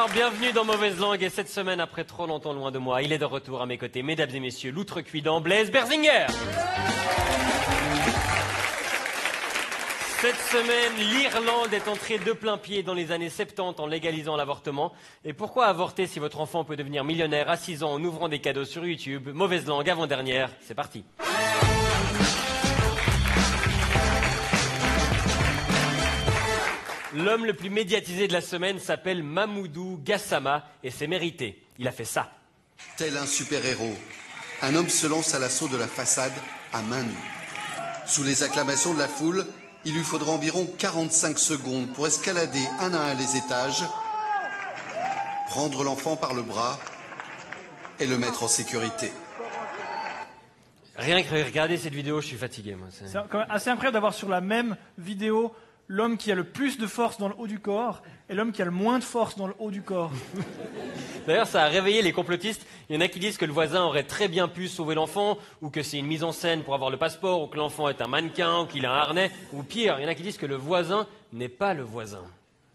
Bonsoir, bienvenue dans Mauvaise Langue. Et cette semaine, après trop longtemps loin de moi, il est de retour à mes côtés. Mesdames et messieurs, l'outrecuidant Blaise Berzinger. Cette semaine, l'Irlande est entrée de plein pied dans les années 70 en légalisant l'avortement. Et pourquoi avorter si votre enfant peut devenir millionnaire à 6 ans en ouvrant des cadeaux sur YouTube? Mauvaise Langue avant-dernière, c'est parti. L'homme le plus médiatisé de la semaine s'appelle Mamoudou Gassama et c'est mérité. Il a fait ça. Tel un super-héros, un homme se lance à l'assaut de la façade à main nue. Sous les acclamations de la foule, il lui faudra environ 45 secondes pour escalader un à un les étages, prendre l'enfant par le bras et le mettre en sécurité. Rien que regarder cette vidéo, je suis fatigué. Moi. C'est quand même assez incroyable d'avoir sur la même vidéo l'homme qui a le plus de force dans le haut du corps et l'homme qui a le moins de force dans le haut du corps. D'ailleurs, ça a réveillé les complotistes. Il y en a qui disent que le voisin aurait très bien pu sauver l'enfant, ou que c'est une mise en scène pour avoir le passeport, ou que l'enfant est un mannequin, ou qu'il a un harnais, ou pire, il y en a qui disent que le voisin n'est pas le voisin.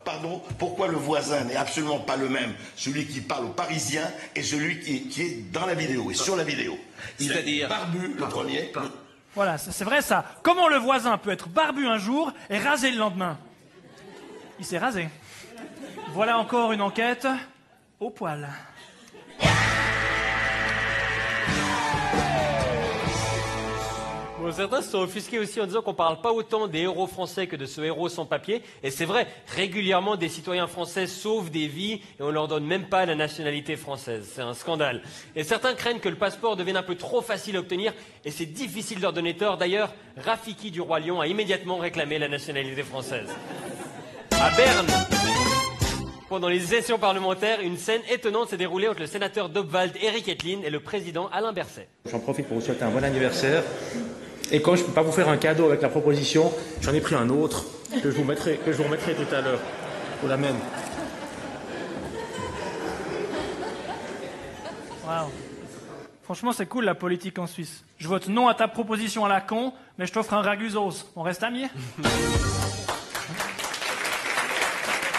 Pardon, pourquoi le voisin n'est absolument pas le même, celui qui parle aux Parisiens et celui qui est dans la vidéo et sur la vidéo? C'est-à-dire barbu le premier. Voilà, c'est vrai ça. Comment le voisin peut être barbu un jour et rasé le lendemain? Il s'est rasé. Voilà encore une enquête au poil. Bon, certains se sont offusqués aussi en disant qu'on parle pas autant des héros français que de ce héros sans papier. Et c'est vrai, régulièrement des citoyens français sauvent des vies et on leur donne même pas la nationalité française. C'est un scandale. Et certains craignent que le passeport devienne un peu trop facile à obtenir et c'est difficile de leur donner tort. D'ailleurs, Rafiki du Roi Lion a immédiatement réclamé la nationalité française. À Berne, pendant les sessions parlementaires, une scène étonnante s'est déroulée entre le sénateur d'Obwald, Eric Etlin, et le président Alain Berset. J'en profite pour vous souhaiter un bon anniversaire. Et comme je ne peux pas vous faire un cadeau avec la proposition, j'en ai pris un autre que je vous remettrai tout à l'heure. Je vous l'amène. Waouh. Franchement, c'est cool la politique en Suisse. Je vote non à ta proposition à la con, mais je t'offre un ragusos. On reste amis?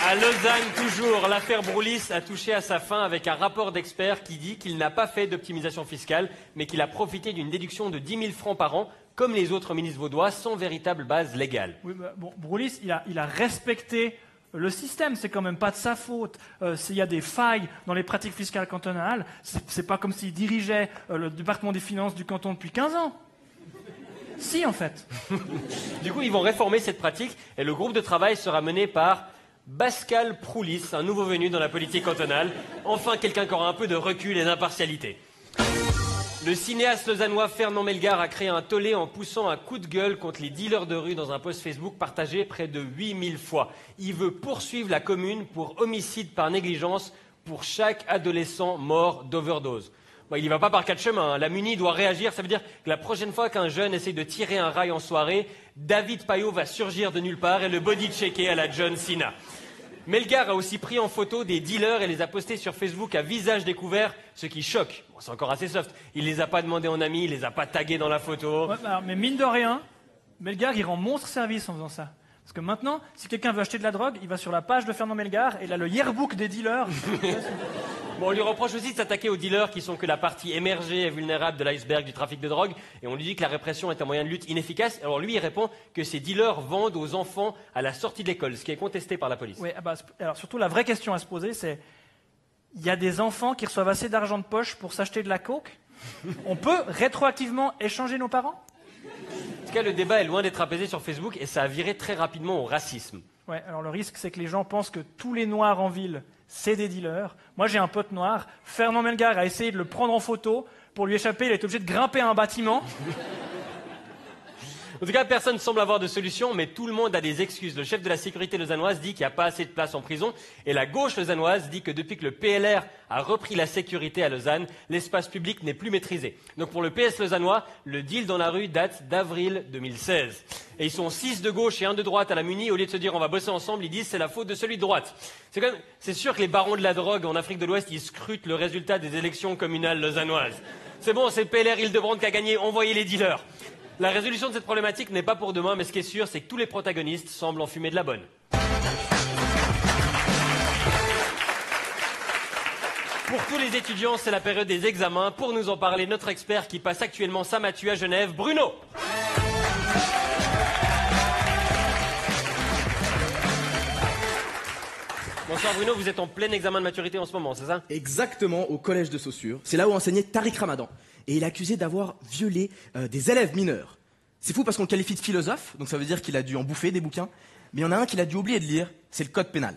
À Lausanne, toujours, l'affaire Broulis a touché à sa fin avec un rapport d'expert qui dit qu'il n'a pas fait d'optimisation fiscale, mais qu'il a profité d'une déduction de 10 000 francs par an, comme les autres ministres vaudois, sans véritable base légale. Oui, bah, bon, Broulis, il a respecté le système, c'est quand même pas de sa faute. S'il y a des failles dans les pratiques fiscales cantonales, c'est pas comme s'il dirigeait le département des finances du canton depuis 15 ans. Si, en fait. Du coup, ils vont réformer cette pratique et le groupe de travail sera mené par Pascal Proulis, un nouveau venu dans la politique cantonale. Enfin, quelqu'un qui aura un peu de recul et d'impartialité. Le cinéaste lausannois Fernand Melgar a créé un tollé en poussant un coup de gueule contre les dealers de rue dans un post Facebook partagé près de 8000 fois. Il veut poursuivre la commune pour homicide par négligence pour chaque adolescent mort d'overdose. Bon, il n'y va pas par quatre chemins. La Muni doit réagir. Ça veut dire que la prochaine fois qu'un jeune essaye de tirer un rail en soirée, David Payot va surgir de nulle part et le body-checker à la John Cena. Melgar a aussi pris en photo des dealers et les a postés sur Facebook à visage découvert, ce qui choque. Bon, c'est encore assez soft. Il les a pas demandés en amis, il les a pas tagués dans la photo. Ouais, alors, mais mine de rien, Melgar, il rend monstre service en faisant ça. Parce que maintenant, si quelqu'un veut acheter de la drogue, il va sur la page de Fernand Melgar et il a le yearbook des dealers. Bon, on lui reproche aussi de s'attaquer aux dealers qui sont que la partie émergée et vulnérable de l'iceberg du trafic de drogue. Et on lui dit que la répression est un moyen de lutte inefficace. Alors lui, il répond que ces dealers vendent aux enfants à la sortie de l'école, ce qui est contesté par la police. Oui, alors surtout, la vraie question à se poser, c'est il y a des enfants qui reçoivent assez d'argent de poche pour s'acheter de la coke? On peut rétroactivement échanger nos parents? En tout cas, le débat est loin d'être apaisé sur Facebook et ça a viré très rapidement au racisme. Ouais, alors le risque, c'est que les gens pensent que tous les noirs en ville, c'est des dealers. Moi, j'ai un pote noir. Fernand Melgar a essayé de le prendre en photo. Pour lui échapper, il est obligé de grimper à un bâtiment. En tout cas, personne ne semble avoir de solution, mais tout le monde a des excuses. Le chef de la sécurité lausannoise dit qu'il n'y a pas assez de place en prison, et la gauche lausannoise dit que depuis que le PLR a repris la sécurité à Lausanne, l'espace public n'est plus maîtrisé. Donc pour le PS lausannois, le deal dans la rue date d'avril 2016. Et ils sont 6 de gauche et 1 de droite à la Muni, au lieu de se dire on va bosser ensemble, ils disent c'est la faute de celui de droite. C'est sûr que les barons de la drogue en Afrique de l'Ouest, ils scrutent le résultat des élections communales lausannoises. C'est bon, c'est le PLR Île-de-Brande qui a gagné, envoyez les dealers. La résolution de cette problématique n'est pas pour demain, mais ce qui est sûr, c'est que tous les protagonistes semblent en fumer de la bonne. Pour tous les étudiants, c'est la période des examens. Pour nous en parler, notre expert qui passe actuellement sa matu à Genève, Bruno. Bonsoir Bruno, vous êtes en plein examen de maturité en ce moment, c'est ça? Exactement, au collège de Saussure. C'est là où enseignait Tariq Ramadan. Et il est accusé d'avoir violé des élèves mineurs. C'est fou parce qu'on le qualifie de philosophe, donc ça veut dire qu'il a dû en bouffer des bouquins. Mais il y en a un qu'il a dû oublier de lire, c'est le code pénal.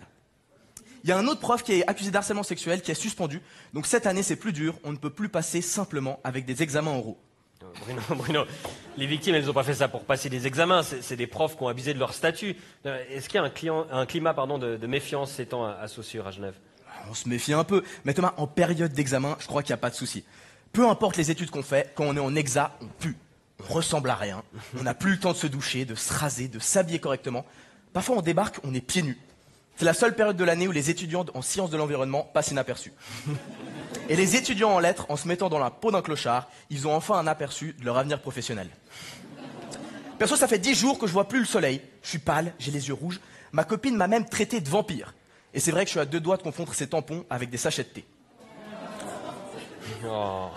Il y a un autre prof qui est accusé d'harcèlement sexuel, qui est suspendu. Donc cette année, c'est plus dur, on ne peut plus passer simplement avec des examens oraux. Bruno, les victimes, elles n'ont pas fait ça pour passer des examens, c'est des profs qui ont abusé de leur statut. Est-ce qu'il y a un climat de méfiance s'étend à Saussure, à Genève? On se méfie un peu, mais Thomas, en période d'examen, je crois qu'il n'y a pas de souci. Peu importe les études qu'on fait, quand on est en exa, on pue. On ressemble à rien, on n'a plus le temps de se doucher, de se raser, de s'habiller correctement. Parfois on débarque, on est pieds nus. C'est la seule période de l'année où les étudiants en sciences de l'environnement passent inaperçus. Et les étudiants en lettres, en se mettant dans la peau d'un clochard, ils ont enfin un aperçu de leur avenir professionnel. Perso, ça fait 10 jours que je vois plus le soleil. Je suis pâle, j'ai les yeux rouges. Ma copine m'a même traité de vampire. Et c'est vrai que je suis à 2 doigts de confondre ses tampons avec des sachets de thé. Oh.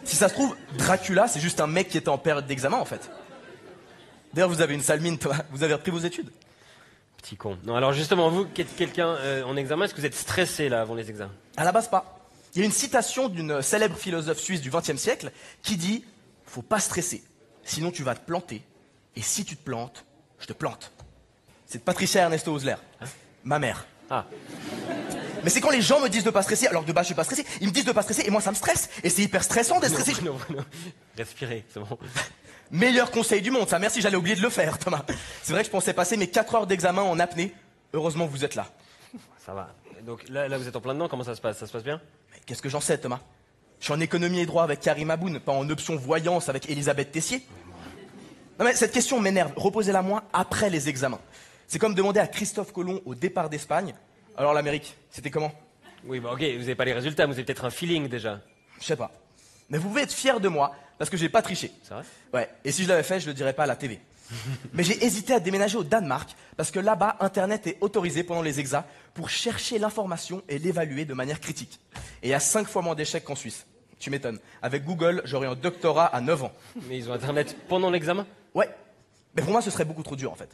Si ça se trouve, Dracula, c'est juste un mec qui était en période d'examen, en fait. D'ailleurs, vous avez une sale mine, toi. Vous avez repris vos études? Petit con. Non, alors justement, vous, quelqu'un en examen, est-ce que vous êtes stressé là avant les examens? À la base, pas. Il y a une citation d'une célèbre philosophe suisse du XXe siècle qui dit « Faut pas stresser, sinon tu vas te planter. Et si tu te plantes, je te plante. » C'est de Patricia Ernesto Osler, ma mère. Ah. Mais c'est quand les gens me disent de pas stresser, alors que de base je suis pas stressé, ils me disent de pas stresser et moi ça me stresse. Et c'est hyper stressant d'être stressé. Non. Respirez, c'est bon. Meilleur conseil du monde, ça. Merci, j'allais oublier de le faire, Thomas. C'est vrai que je pensais passer mes 4 heures d'examen en apnée. Heureusement que vous êtes là. Ça va. Donc là, vous êtes en plein dedans, comment ça se passe? Ça se passe bien? Mais qu'est-ce que j'en sais, Thomas? Je suis en économie et droit avec Karim Aboun, pas en option voyance avec Elisabeth Tessier. Non mais cette question m'énerve. Reposez-la moi après les examens. C'est comme demander à Christophe Colomb au départ d'Espagne. Alors l'Amérique, c'était comment? Oui, bah ok, vous n'avez pas les résultats, vous avez peut-être un feeling déjà. Je sais pas. Mais vous pouvez être fiers de moi, parce que j'ai pas triché. C'est vrai? Ouais, et si je l'avais fait, je le dirais pas à la TV. Mais j'ai hésité à déménager au Danemark, parce que là-bas, Internet est autorisé pendant les exas pour chercher l'information et l'évaluer de manière critique. Et il y a 5 fois moins d'échecs qu'en Suisse. Tu m'étonnes. Avec Google, j'aurais un doctorat à 9 ans. Mais ils ont Internet pendant l'examen? Ouais. Mais pour moi, ce serait beaucoup trop dur, en fait.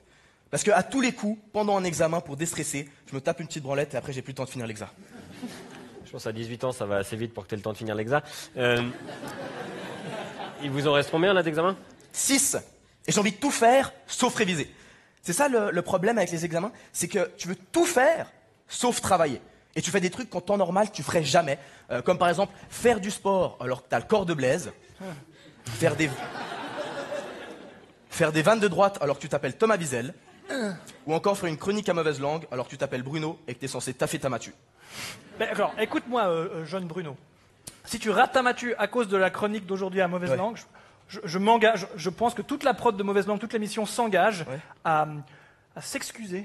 Parce que à tous les coups, pendant un examen, pour déstresser, je me tape une petite branlette et après, j'ai plus le temps de finir l'examen. Je pense à 18 ans, ça va assez vite pour que tu aies le temps de finir l'examen. Il vous en reste combien là d'examen? 6. Et j'ai envie de tout faire, sauf réviser. C'est ça le problème avec les examens, c'est que tu veux tout faire, sauf travailler. Et tu fais des trucs qu'en temps normal, tu ferais jamais. Comme par exemple, faire du sport alors que t'as le corps de Blaise. Faire des vannes de droite alors que tu t'appelles Thomas Wiesel. Ou encore faire une chronique à mauvaise langue alors que tu t'appelles Bruno et que t'es censé taffer ta matu. Alors, écoute-moi, jeune Bruno. Si tu rates ta matu à cause de la chronique d'aujourd'hui à mauvaise langue, je m'engage, je pense que toute la prod de mauvaise langue, toute l'émission s'engage à s'excuser.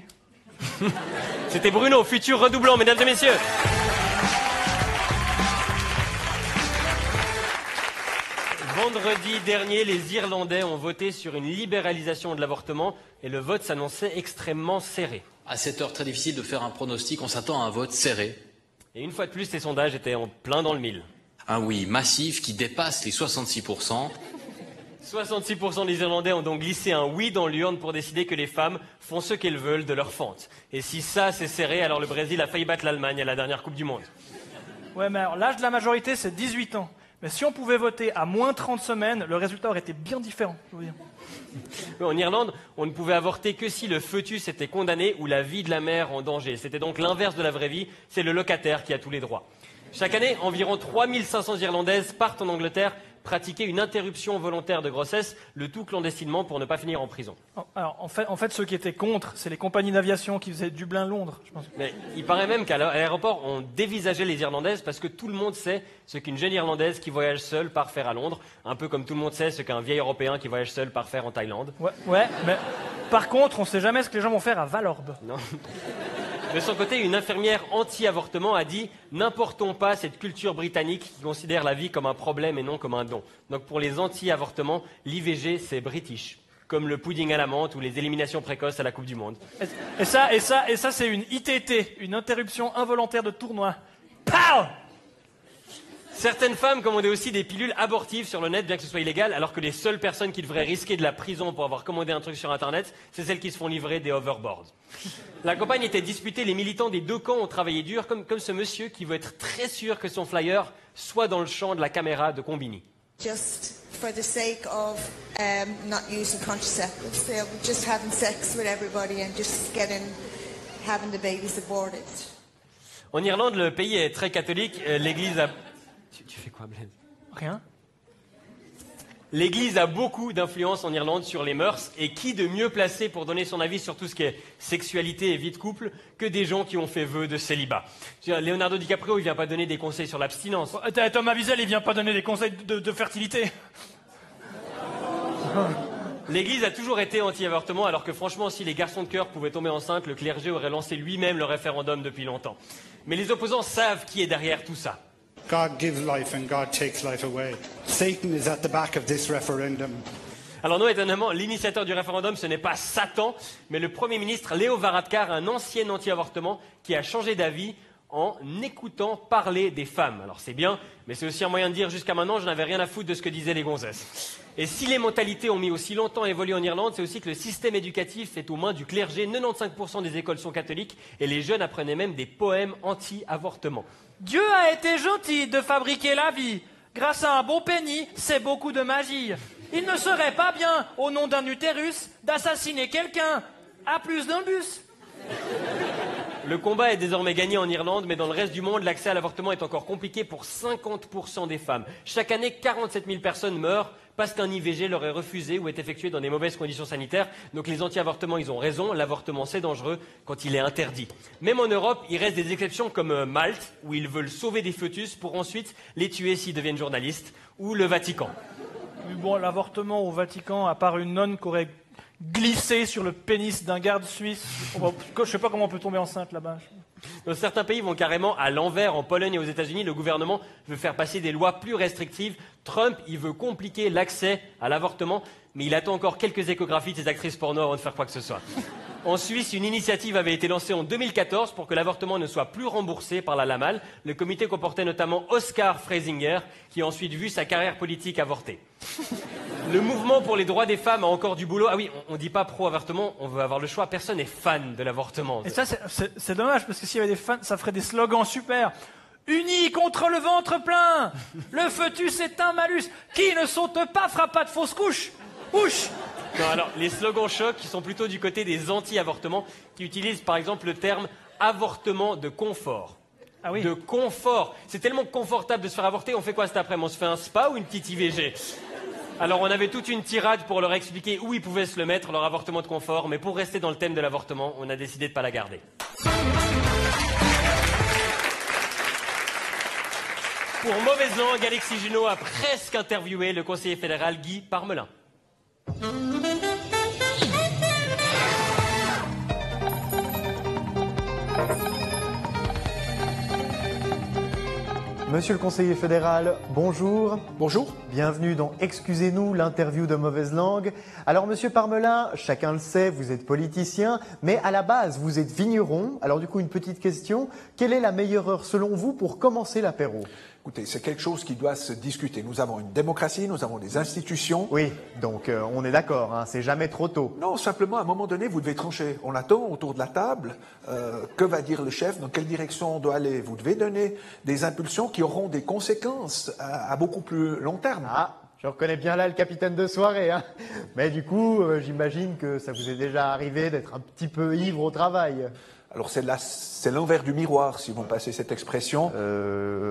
C'était Bruno, futur redoublant, mesdames et messieurs. Vendredi dernier, les Irlandais ont voté sur une libéralisation de l'avortement et le vote s'annonçait extrêmement serré. À cette heure, très difficile de faire un pronostic, on s'attend à un vote serré. Et une fois de plus, ces sondages étaient en plein dans le mille. Un oui massif qui dépasse les 66%. 66% des Irlandais ont donc glissé un oui dans l'urne pour décider que les femmes font ce qu'elles veulent de leur fente. Et si ça c'est serré, alors le Brésil a failli battre l'Allemagne à la dernière Coupe du Monde. Ouais, mais alors, l'âge de la majorité, c'est 18 ans. Mais si on pouvait voter à moins 30 semaines, le résultat aurait été bien différent, je veux dire. En Irlande, on ne pouvait avorter que si le fœtus était condamné ou la vie de la mère en danger. C'était donc l'inverse de la vraie vie, c'est le locataire qui a tous les droits. Chaque année, environ 3500 Irlandaises partent en Angleterre pratiquer une interruption volontaire de grossesse, le tout clandestinement pour ne pas finir en prison. Alors, en fait, ceux qui étaient contre, c'est les compagnies d'aviation qui faisaient Dublin-Londres, je pense. Mais il paraît même qu'à l'aéroport, on dévisageait les Irlandaises parce que tout le monde sait ce qu'une jeune Irlandaise qui voyage seule part faire à Londres, un peu comme tout le monde sait ce qu'un vieil Européen qui voyage seul part faire en Thaïlande. Ouais, mais par contre, on sait jamais ce que les gens vont faire à Valorbe. Non. De son côté, une infirmière anti-avortement a dit « N'importons pas cette culture britannique qui considère la vie comme un problème et non comme un don. » Donc pour les anti-avortements, l'IVG c'est british, comme le pudding à la menthe ou les éliminations précoces à la Coupe du Monde. Et ça c'est une ITT, une interruption involontaire de tournoi. Pow! Certaines femmes commandaient aussi des pilules abortives sur le net, bien que ce soit illégal, alors que les seules personnes qui devraient risquer de la prison pour avoir commandé un truc sur Internet, c'est celles qui se font livrer des hoverboards. La campagne était disputée, les militants des deux camps ont travaillé dur, comme ce monsieur qui veut être très sûr que son flyer soit dans le champ de la caméra de Combini. Just for the sake of not using contraceptives, they're just having sex with everybody and just having the babies aborted. En Irlande, le pays est très catholique. L'Église a... Tu fais quoi, Blaise? Rien. L'Église a beaucoup d'influence en Irlande sur les mœurs. Et qui de mieux placé pour donner son avis sur tout ce qui est sexualité et vie de couple que des gens qui ont fait vœu de célibat? Leonardo DiCaprio, il vient pas donner des conseils sur l'abstinence. Thomas Wiesel, il vient pas donner des conseils de fertilité. L'Église a toujours été anti-avortement, alors que franchement, si les garçons de cœur pouvaient tomber enceintes, le clergé aurait lancé lui-même le référendum depuis longtemps. Mais les opposants savent qui est derrière tout ça. God gives life and God takes life away. Satan is at the back of this referendum. Alors non, étonnamment, l'initiateur du référendum, ce n'est pas Satan, mais le Premier ministre Leo Varadkar, un ancien anti-avortement, qui a changé d'avis en écoutant parler des femmes. Alors c'est bien, mais c'est aussi un moyen de dire jusqu'à maintenant, je n'avais rien à foutre de ce que disaient les gonzesses. Et si les mentalités ont mis aussi longtemps à évoluer en Irlande, c'est aussi que le système éducatif est aux mains du clergé. 95% des écoles sont catholiques et les jeunes apprenaient même des poèmes anti-avortement. Dieu a été gentil de fabriquer la vie. Grâce à un bon penny, c'est beaucoup de magie. Il ne serait pas bien, au nom d'un utérus, d'assassiner quelqu'un à plus d'un bus. Le combat est désormais gagné en Irlande, mais dans le reste du monde, l'accès à l'avortement est encore compliqué pour 50% des femmes. Chaque année, 47 000 personnes meurent parce qu'un IVG leur est refusé ou est effectué dans des mauvaises conditions sanitaires. Donc les anti-avortements, ils ont raison, l'avortement c'est dangereux quand il est interdit. Même en Europe, il reste des exceptions comme Malte, où ils veulent sauver des fœtus pour ensuite les tuer s'ils deviennent journalistes, ou le Vatican. Mais bon, l'avortement au Vatican, à part une nonne qui aurait glissé sur le pénis d'un garde suisse, je sais pas comment on peut tomber enceinte là-bas. Dans certains pays vont carrément à l'envers. En Pologne et aux États-Unis, le gouvernement veut faire passer des lois plus restrictives. Trump, il veut compliquer l'accès à l'avortement, mais il attend encore quelques échographies de ses actrices porno avant de faire quoi que ce soit. En Suisse, une initiative avait été lancée en 2014 pour que l'avortement ne soit plus remboursé par la LAMAL. Le comité comportait notamment Oscar Freisinger, qui a ensuite vu sa carrière politique avorter. Le mouvement pour les droits des femmes a encore du boulot. Ah oui, on ne dit pas pro-avortement, on veut avoir le choix. Personne n'est fan de l'avortement. Et ça, c'est dommage, parce que s'il y avait des fans, ça ferait des slogans super. Unis contre le ventre plein. Le fœtus est un malus. Qui ne saute pas fera pas de fausse couche. Ouch. Non, alors, les slogans chocs qui sont plutôt du côté des anti-avortements, qui utilisent par exemple le terme avortement de confort. Ah oui. De confort. C'est tellement confortable de se faire avorter, on fait quoi cet après-midi? On se fait un spa ou une petite IVG? Alors on avait toute une tirade pour leur expliquer où ils pouvaient se le mettre, leur avortement de confort, mais pour rester dans le thème de l'avortement, on a décidé de ne pas la garder. Pour mauvaise langue, Alexis Junot a presque interviewé le conseiller fédéral Guy Parmelin. Monsieur le conseiller fédéral, bonjour. Bonjour. Bienvenue dans Excusez-nous, l'interview de mauvaise langue. Alors monsieur Parmelin, chacun le sait, vous êtes politicien, mais à la base vous êtes vigneron. Alors du coup une petite question, quelle est la meilleure heure selon vous pour commencer l'apéro? Écoutez, c'est quelque chose qui doit se discuter. Nous avons une démocratie, nous avons des institutions. Oui, donc on est d'accord, hein, c'est jamais trop tôt. Non, simplement, à un moment donné, vous devez trancher. On attend autour de la table. Que va dire le chef? Dans quelle direction on doit aller? Vous devez donner des impulsions qui auront des conséquences à beaucoup plus long terme. Ah, je reconnais bien là le capitaine de soirée. Hein. Mais du coup, j'imagine que ça vous est déjà arrivé d'être un petit peu ivre au travail. Alors c'est l'envers du miroir, si vous me passez cette expression.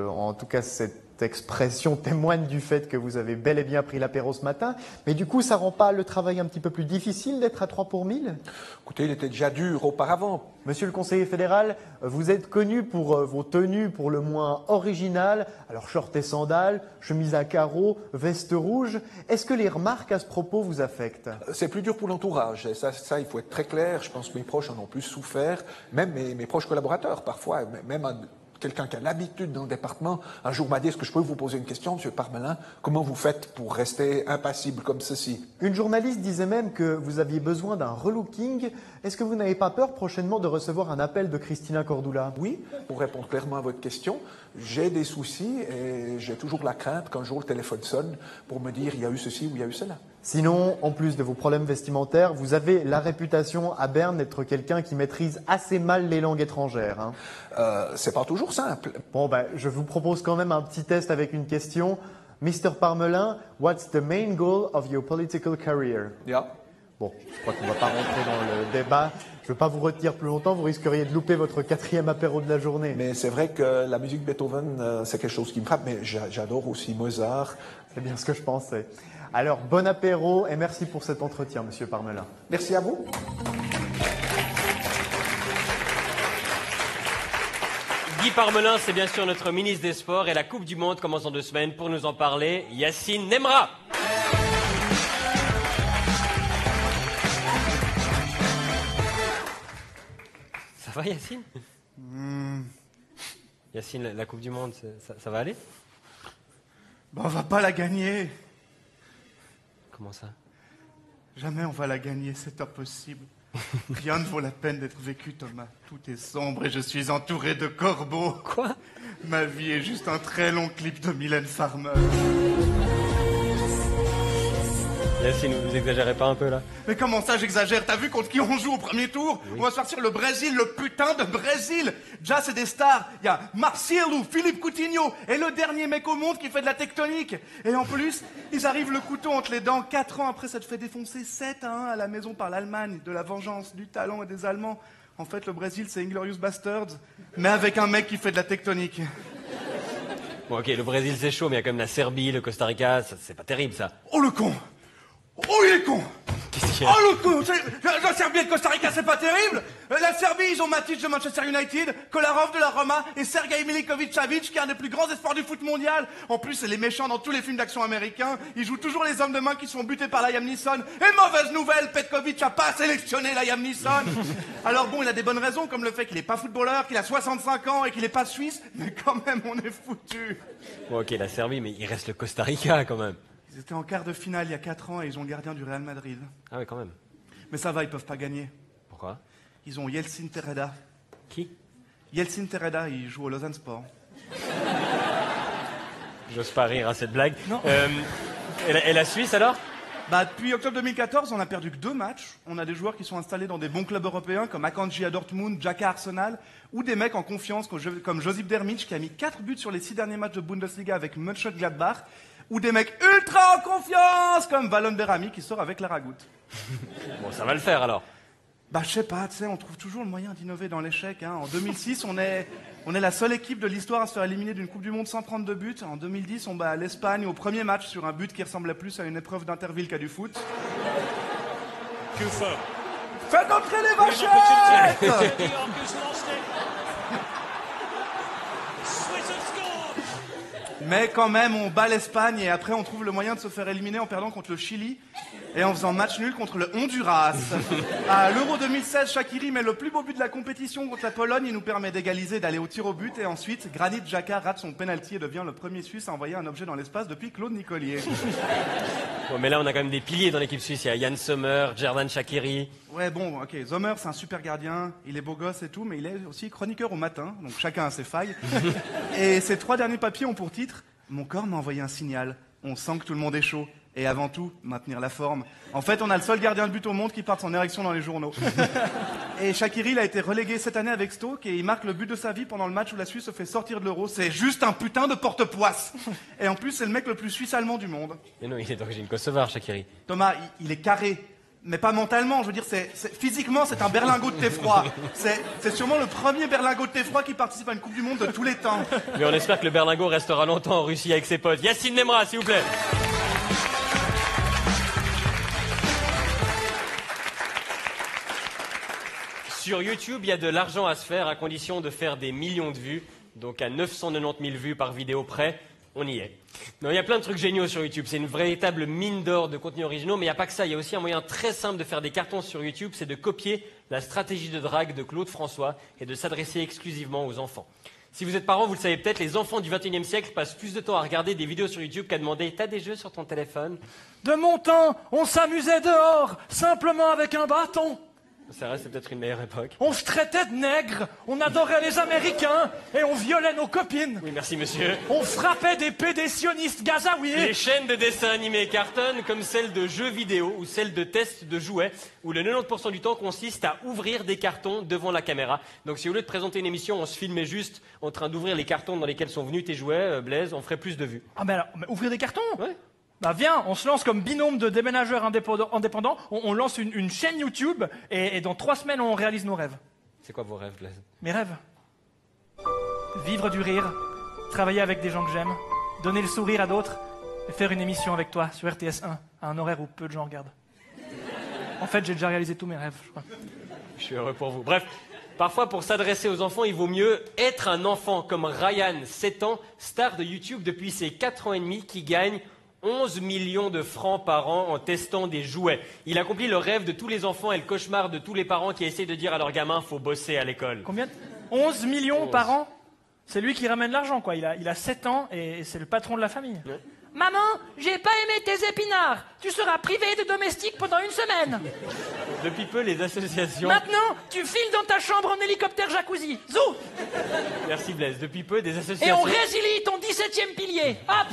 En tout cas, cette expression témoigne du fait que vous avez bel et bien pris l'apéro ce matin. Mais du coup, ça rend pas le travail un petit peu plus difficile d'être à 3 pour 1000? Écoutez, il était déjà dur auparavant. Monsieur le conseiller fédéral, vous êtes connu pour vos tenues pour le moins originales. Alors, short et sandales, chemise à carreaux, veste rouge. Est-ce que les remarques à ce propos vous affectent? C'est plus dur pour l'entourage. Ça, il faut être très clair. Je pense que mes proches en ont plus souffert. Même mes proches collaborateurs, parfois. Même quelqu'un qui a l'habitude dans le département, un jour m'a dit, est-ce que je peux vous poser une question, monsieur Parmelin? Comment vous faites pour rester impassible comme ceci? Une journaliste disait même que vous aviez besoin d'un relooking. Est-ce que vous n'avez pas peur prochainement de recevoir un appel de Cristina Cordula? Oui, pour répondre clairement à votre question, j'ai des soucis et j'ai toujours la crainte qu'un jour le téléphone sonne pour me dire il y a eu ceci ou il y a eu cela. Sinon, en plus de vos problèmes vestimentaires, vous avez la réputation à Berne d'être quelqu'un qui maîtrise assez mal les langues étrangères. Hein. C'est pas toujours simple. Bon, je vous propose quand même un petit test avec une question. Mr. Parmelin, what's the main goal of your political career? Yeah. Bon, je crois qu'on ne va pas rentrer dans le débat. Je ne veux pas vous retenir plus longtemps, vous risqueriez de louper votre 4e apéro de la journée. Mais c'est vrai que la musique de Beethoven, c'est quelque chose qui me frappe, mais j'adore aussi Mozart. C'est bien ce que je pensais. Alors, bon apéro et merci pour cet entretien, monsieur Parmelin. Merci à vous. Guy Parmelin, c'est bien sûr notre ministre des Sports et la Coupe du Monde commence dans 2 semaines. Pour nous en parler, Yacine Nemra. Ça va Yacine? Yacine, la Coupe du Monde, ça va aller? On va pas la gagner. Comment ça? Jamais on va la gagner, c'est impossible. Rien ne vaut la peine d'être vécu, Thomas. Tout est sombre et je suis entouré de corbeaux. Quoi? Ma vie est juste un très long clip de Mylène Farmer. Yacine, vous exagérez pas un peu là? Mais comment ça j'exagère? T'as vu contre qui on joue au premier tour? Oui. On va sortir le Brésil, le putain de Brésil. Déjà c'est des stars. Il y a Marcelo, Philippe Coutinho et le dernier mec au monde qui fait de la tectonique. Et en plus, ils arrivent le couteau entre les dents 4 ans après s'être fait défoncer 7-1 à la maison par l'Allemagne, de la vengeance, du talent et des Allemands. En fait, le Brésil, c'est Inglourious Bastards, mais avec un mec qui fait de la tectonique. Bon ok, le Brésil c'est chaud, mais il y a quand même la Serbie, le Costa Rica, c'est pas terrible ça. Oh le con! Oh, il est con! Qu'est-ce qu'il y a? Oh, le con! La Serbie et le Costa Rica, c'est pas terrible? La Serbie, ils ont Matic de Manchester United, Kolarov de la Roma et Sergei Milinkovic-Savic, qui est un des plus grands espoirs du foot mondial. En plus, c'est les méchants dans tous les films d'action américains. Ils jouent toujours les hommes de main qui se font buter par Liam Neeson. Et mauvaise nouvelle, Petkovic a pas sélectionné Liam Neeson. Alors bon, il a des bonnes raisons, comme le fait qu'il est pas footballeur, qu'il a 65 ans et qu'il est pas suisse, mais quand même, on est foutus. Bon ok, la Serbie, mais il reste le Costa Rica quand même. Ils étaient en quart de finale il y a 4 ans et ils ont le gardien du Real Madrid. Ah oui, quand même. Mais ça va, ils peuvent pas gagner. Pourquoi? Ils ont Yeltsin Tereda. Qui? Yeltsin Tereda, il joue au Lausanne Sport. J'ose pas rire à cette blague. Non. Et la Suisse alors? Depuis octobre 2014, on a perdu que 2 matchs. On a des joueurs qui sont installés dans des bons clubs européens comme Akanji à Dortmund, Xhaka à Arsenal, ou des mecs en confiance comme Josip Dermic qui a mis 4 buts sur les 6 derniers matchs de Bundesliga avec Mönchengladbach, ou des mecs ultra en confiance comme Valon Berami qui sort avec la Ragoute. Bon, ça va le faire alors. Je sais pas, tu sais, on trouve toujours le moyen d'innover dans l'échec. Hein. En 2006, on est la seule équipe de l'histoire à se faire éliminer d'une Coupe du Monde sans prendre de but. En 2010, on bat l'Espagne au premier match sur un but qui ressemblait plus à une épreuve d'interville qu'à du foot. Que faire? Faites entrer les vachettes! Mais quand même, on bat l'Espagne et après on trouve le moyen de se faire éliminer en perdant contre le Chili et en faisant match nul contre le Honduras. À l'Euro 2016, Shaqiri met le plus beau but de la compétition contre la Pologne. Il nous permet d'égaliser, d'aller au tir au but et ensuite, Granit Xhaka rate son penalty et devient le premier Suisse à envoyer un objet dans l'espace depuis Claude Nicolier. Bon, mais là on a quand même des piliers dans l'équipe suisse. Il y a Yann Sommer, Jerdan Shaqiri. Ouais, bon, ok. Sommer, c'est un super gardien. Il est beau gosse et tout, mais il est aussi chroniqueur au matin. Donc chacun a ses failles. Et ces 3 derniers papiers ont pour titre « Mon corps m'a envoyé un signal. On sent que tout le monde est chaud. Et avant tout, maintenir la forme. » En fait, on a le seul gardien de but au monde qui part de son érection dans les journaux. Et Shaqiri, il a été relégué cette année avec Stoke et il marque le but de sa vie pendant le match où la Suisse se fait sortir de l'Euro. C'est juste un putain de porte-poisse. Et en plus, c'est le mec le plus suisse-allemand du monde. Mais non, il est d'origine kosovare, Shaqiri. Thomas, il est carré. Mais pas mentalement, je veux dire, physiquement, c'est un berlingot de thé froid. C'est sûrement le premier berlingot de thé froid qui participe à une Coupe du Monde de tous les temps. Mais on espère que le berlingot restera longtemps en Russie avec ses potes. Yacine Nemra, s'il vous plaît. Sur YouTube, il y a de l'argent à se faire à condition de faire des millions de vues. Donc à 990 000 vues par vidéo près, on y est. Non, il y a plein de trucs géniaux sur YouTube. C'est une véritable mine d'or de contenus originaux. Mais il n'y a pas que ça. Il y a aussi un moyen très simple de faire des cartons sur YouTube. C'est de copier la stratégie de drague de Claude François et de s'adresser exclusivement aux enfants. Si vous êtes parent, vous le savez peut-être, les enfants du 21e siècle passent plus de temps à regarder des vidéos sur YouTube qu'à demander « T'as des jeux sur ton téléphone ?» De mon temps, on s'amusait dehors, simplement avec un bâton. C'est vrai, c'est peut-être une meilleure époque. On se traitait de nègres, on adorait les Américains et on violait nos copines. Oui, merci monsieur. On frappait des pédétionnistes gazaouis. Les chaînes de dessins animés cartonnent comme celles de jeux vidéo ou celles de tests de jouets où le 90% du temps consiste à ouvrir des cartons devant la caméra. Donc si au lieu de présenter une émission, on se filmait juste en train d'ouvrir les cartons dans lesquels sont venus tes jouets, Blaise, on ferait plus de vues. Ah mais alors, ouvrir des cartons? Ouais. Bah viens, on se lance comme binôme de déménageurs indépendants, on lance une chaîne YouTube et dans 3 semaines on réalise nos rêves. C'est quoi vos rêves, Blaise? Mes rêves? Vivre du rire, travailler avec des gens que j'aime, donner le sourire à d'autres et faire une émission avec toi sur RTS1 à un horaire où peu de gens regardent. En fait, j'ai déjà réalisé tous mes rêves, je crois. Je suis heureux pour vous. Bref, parfois pour s'adresser aux enfants, il vaut mieux être un enfant comme Ryan, 7 ans, star de YouTube depuis ses 4 ans et demi, qui gagne 11 millions de francs par an en testant des jouets. Il accomplit le rêve de tous les enfants et le cauchemar de tous les parents qui essaient de dire à leur gamin « faut bosser à l'école ». Combien? 11 millions par an? C'est lui qui ramène l'argent, quoi. Il a 7 ans et c'est le patron de la famille. Ouais. Maman, j'ai pas aimé tes épinards. Tu seras privé de domestique pendant 1 semaine. Depuis peu, les associations... Maintenant, tu files dans ta chambre en hélicoptère jacuzzi. Zou! Merci Blaise. Depuis peu, des Et associations... on résilie ton 17e pilier. Hop!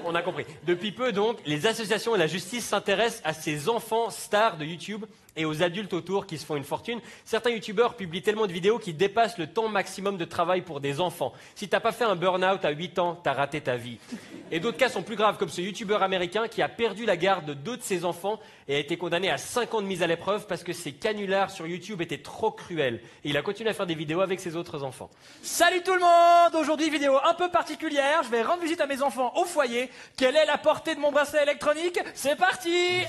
On a compris. Depuis peu, donc, les associations et la justice s'intéressent à ces enfants stars de YouTube et aux adultes autour qui se font une fortune. Certains youtubeurs publient tellement de vidéos qui dépassent le temps maximum de travail pour des enfants. Si t'as pas fait un burn-out à 8 ans, t'as raté ta vie. Et d'autres cas sont plus graves, comme ce youtubeur américain qui a perdu la garde de 2 de ses enfants et a été condamné à 5 ans de mise à l'épreuve parce que ses canulars sur YouTube étaient trop cruels. Et il a continué à faire des vidéos avec ses autres enfants. Salut tout le monde! Aujourd'hui, vidéo un peu particulière. Je vais rendre visite à mes enfants au foyer. Quelle est la portée de mon bracelet électronique? C'est parti!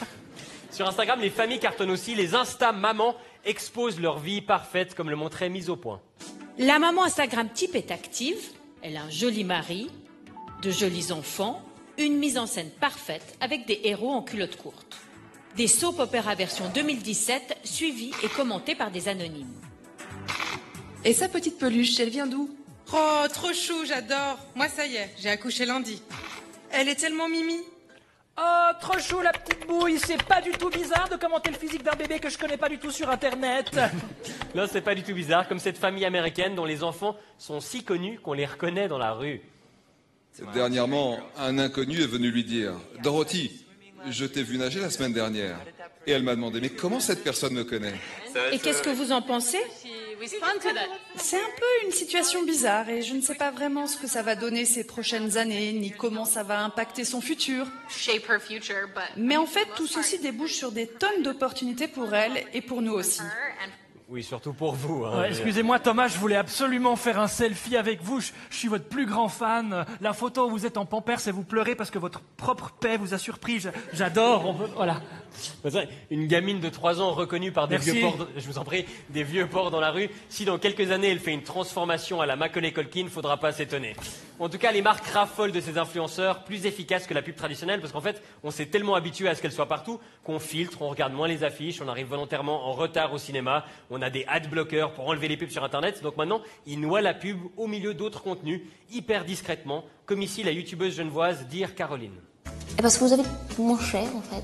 Sur Instagram, les familles cartonnent aussi. Les Insta-mamans exposent leur vie parfaite, comme le montrait Mise au Point. La maman Instagram type est active. Elle a un joli mari, de jolis enfants, une mise en scène parfaite avec des héros en culotte courte. Des soap opéra version 2017, suivis et commentés par des anonymes. Et sa petite peluche, elle vient d'où? Oh, trop chou, j'adore. Moi, ça y est, j'ai accouché lundi. Elle est tellement mimi. Oh, trop chou la petite bouille. C'est pas du tout bizarre de commenter le physique d'un bébé que je connais pas du tout sur Internet. Non, c'est pas du tout bizarre, comme cette famille américaine dont les enfants sont si connus qu'on les reconnaît dans la rue. Dernièrement, un inconnu est venu lui dire « Dorothy, je t'ai vu nager la semaine dernière. » Et elle m'a demandé « Mais comment cette personne me connaît ?» Et qu'est-ce que vous en pensez? C'est un peu une situation bizarre et je ne sais pas vraiment ce que ça va donner ces prochaines années, ni comment ça va impacter son futur. Mais en fait, tout ceci débouche sur des tonnes d'opportunités pour elle et pour nous aussi. Oui, surtout pour vous. Hein. Ouais, excusez-moi Thomas, je voulais absolument faire un selfie avec vous. Je suis votre plus grand fan. La photo où vous êtes en pampers et vous pleurez parce que votre propre paix vous a surpris. J'adore. Voilà. Une gamine de 3 ans reconnue par des Merci. vieux porcs, je vous en prie, des vieux porcs dans la rue. Si dans quelques années elle fait une transformation à la Macaulay Culkin, faudra pas s'étonner. En tout cas, les marques raffolent de ces influenceurs, plus efficaces que la pub traditionnelle, parce qu'en fait, on s'est tellement habitué à ce qu'elles soient partout qu'on filtre, on regarde moins les affiches, on arrive volontairement en retard au cinéma, on a des ad-blockers pour enlever les pubs sur Internet. Donc maintenant, ils noient la pub au milieu d'autres contenus, hyper discrètement, comme ici la youtubeuse genevoise Dear Caroline. Et parce que vous avez moins cher, en fait.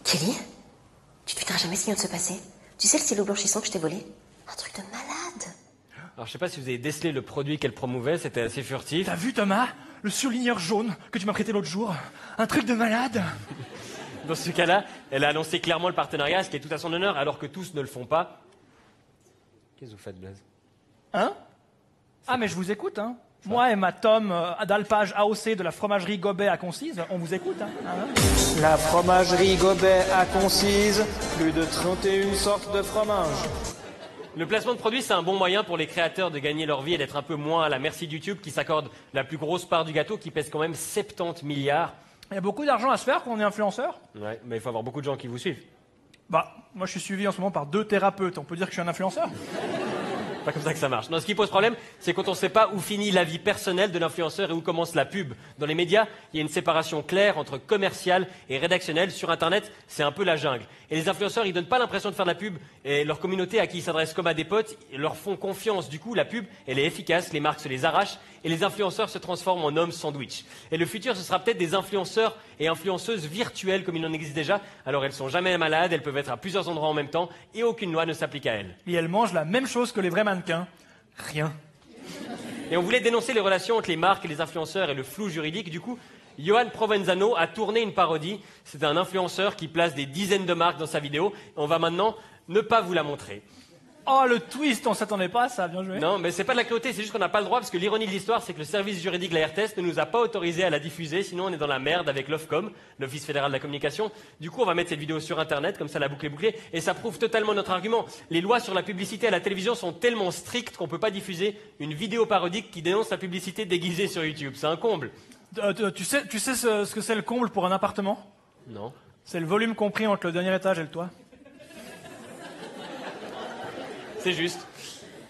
Kelly, tu te diras jamais ce qui vient de se passer. Tu sais le stylo blanchissant que je t'ai volé? Un truc de malade. Alors je sais pas si vous avez décelé le produit qu'elle promouvait, c'était assez furtif. T'as vu Thomas? Le surligneur jaune que tu m'as prêté l'autre jour? Un truc de malade. Dans ce cas-là, elle a annoncé clairement le partenariat, ce qui est tout à son honneur, alors que tous ne le font pas. Qu'est-ce que vous faites, Blaise? Hein? Ah mais je vous écoute, hein. Moi et ma Tom d'alpage AOC de la fromagerie Gobet à Concise, on vous écoute. Hein. La fromagerie Gobet à Concise, plus de 31 sortes de fromage. Le placement de produits, c'est un bon moyen pour les créateurs de gagner leur vie et d'être un peu moins à la merci de YouTube qui s'accorde la plus grosse part du gâteau, qui pèse quand même 70 milliards. Il y a beaucoup d'argent à se faire quand on est influenceur. Ouais, mais il faut avoir beaucoup de gens qui vous suivent. Bah, moi je suis suivi en ce moment par 2 thérapeutes, on peut dire que je suis un influenceur? pas comme ça que ça marche. Non, ce qui pose problème, c'est quand on ne sait pas où finit la vie personnelle de l'influenceur et où commence la pub. Dans les médias, il y a une séparation claire entre commercial et rédactionnel. Sur Internet, c'est un peu la jungle. Et les influenceurs, ils donnent pas l'impression de faire de la pub. Et leur communauté à qui ils s'adressent comme à des potes, ils leur font confiance. Du coup, la pub, elle est efficace, les marques se les arrachent et les influenceurs se transforment en hommes sandwich. Et le futur, ce sera peut-être des influenceurs et influenceuses virtuelles comme il en existe déjà. Alors elles sont jamais malades, elles peuvent être à plusieurs endroits en même temps et aucune loi ne s'applique à elles. Et elles mangent la même chose que les vrais mannequins. Rien. Et on voulait dénoncer les relations entre les marques et les influenceurs et le flou juridique. Du coup, Johan Provenzano a tourné une parodie. C'est un influenceur qui place des dizaines de marques dans sa vidéo. On va maintenant ne pas vous la montrer. Oh, le twist, on s'attendait pas à ça, bien joué. Non, mais c'est pas de la cruauté, c'est juste qu'on n'a pas le droit, parce que l'ironie de l'histoire, c'est que le service juridique de la RTS ne nous a pas autorisé à la diffuser, sinon on est dans la merde avec l'Ofcom, l'Office fédéral de la communication. Du coup, on va mettre cette vidéo sur Internet, comme ça la boucle est bouclée, et ça prouve totalement notre argument. Les lois sur la publicité à la télévision sont tellement strictes qu'on peut pas diffuser une vidéo parodique qui dénonce la publicité déguisée sur YouTube. C'est un comble. Tu sais ce que c'est le comble pour un appartement? Non. C'est le volume compris entre le dernier étage et le toit. C'est juste.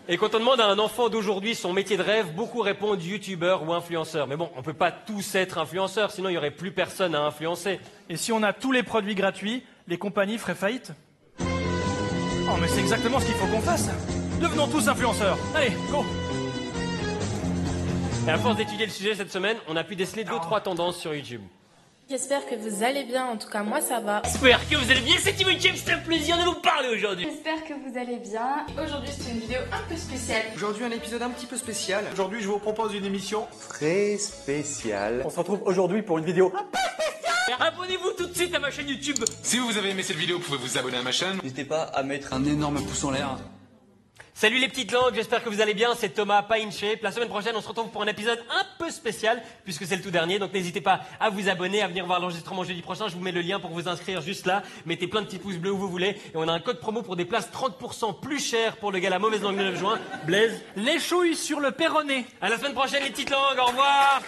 Et quand on demande à un enfant d'aujourd'hui son métier de rêve, beaucoup répondent youtubeur ou influenceur. Mais bon, on ne peut pas tous être influenceurs, sinon il n'y aurait plus personne à influencer. Et si on a tous les produits gratuits, les compagnies feraient faillite? Oh, mais c'est exactement ce qu'il faut qu'on fasse. Devenons tous influenceurs. Allez, go! Et à force d'étudier le sujet cette semaine, on a pu déceler 2-3 tendances sur YouTube. J'espère que vous allez bien, en tout cas moi ça va. J'espère que vous allez bien, c'est Team YouTube, c'est un plaisir de vous parler aujourd'hui. J'espère que vous allez bien. Aujourd'hui c'est une vidéo un peu spéciale. Aujourd'hui un épisode un petit peu spécial. Aujourd'hui je vous propose une émission très spéciale. On se retrouve aujourd'hui pour une vidéo un peu spéciale. Abonnez-vous tout de suite à ma chaîne YouTube. Si vous avez aimé cette vidéo, vous pouvez vous abonner à ma chaîne. N'hésitez pas à mettre un énorme pouce en l'air. Salut les petites langues, j'espère que vous allez bien, c'est Thomas PineShape. La semaine prochaine, on se retrouve pour un épisode un peu spécial, puisque c'est le tout dernier, donc n'hésitez pas à vous abonner, à venir voir l'enregistrement jeudi prochain, je vous mets le lien pour vous inscrire juste là, mettez plein de petits pouces bleus où vous voulez, et on a un code promo pour des places 30% plus chères pour le gala Mauvaise Langue le 9 juin. Blaise, les chouilles sur le perronnet. À la semaine prochaine les petites langues, au revoir.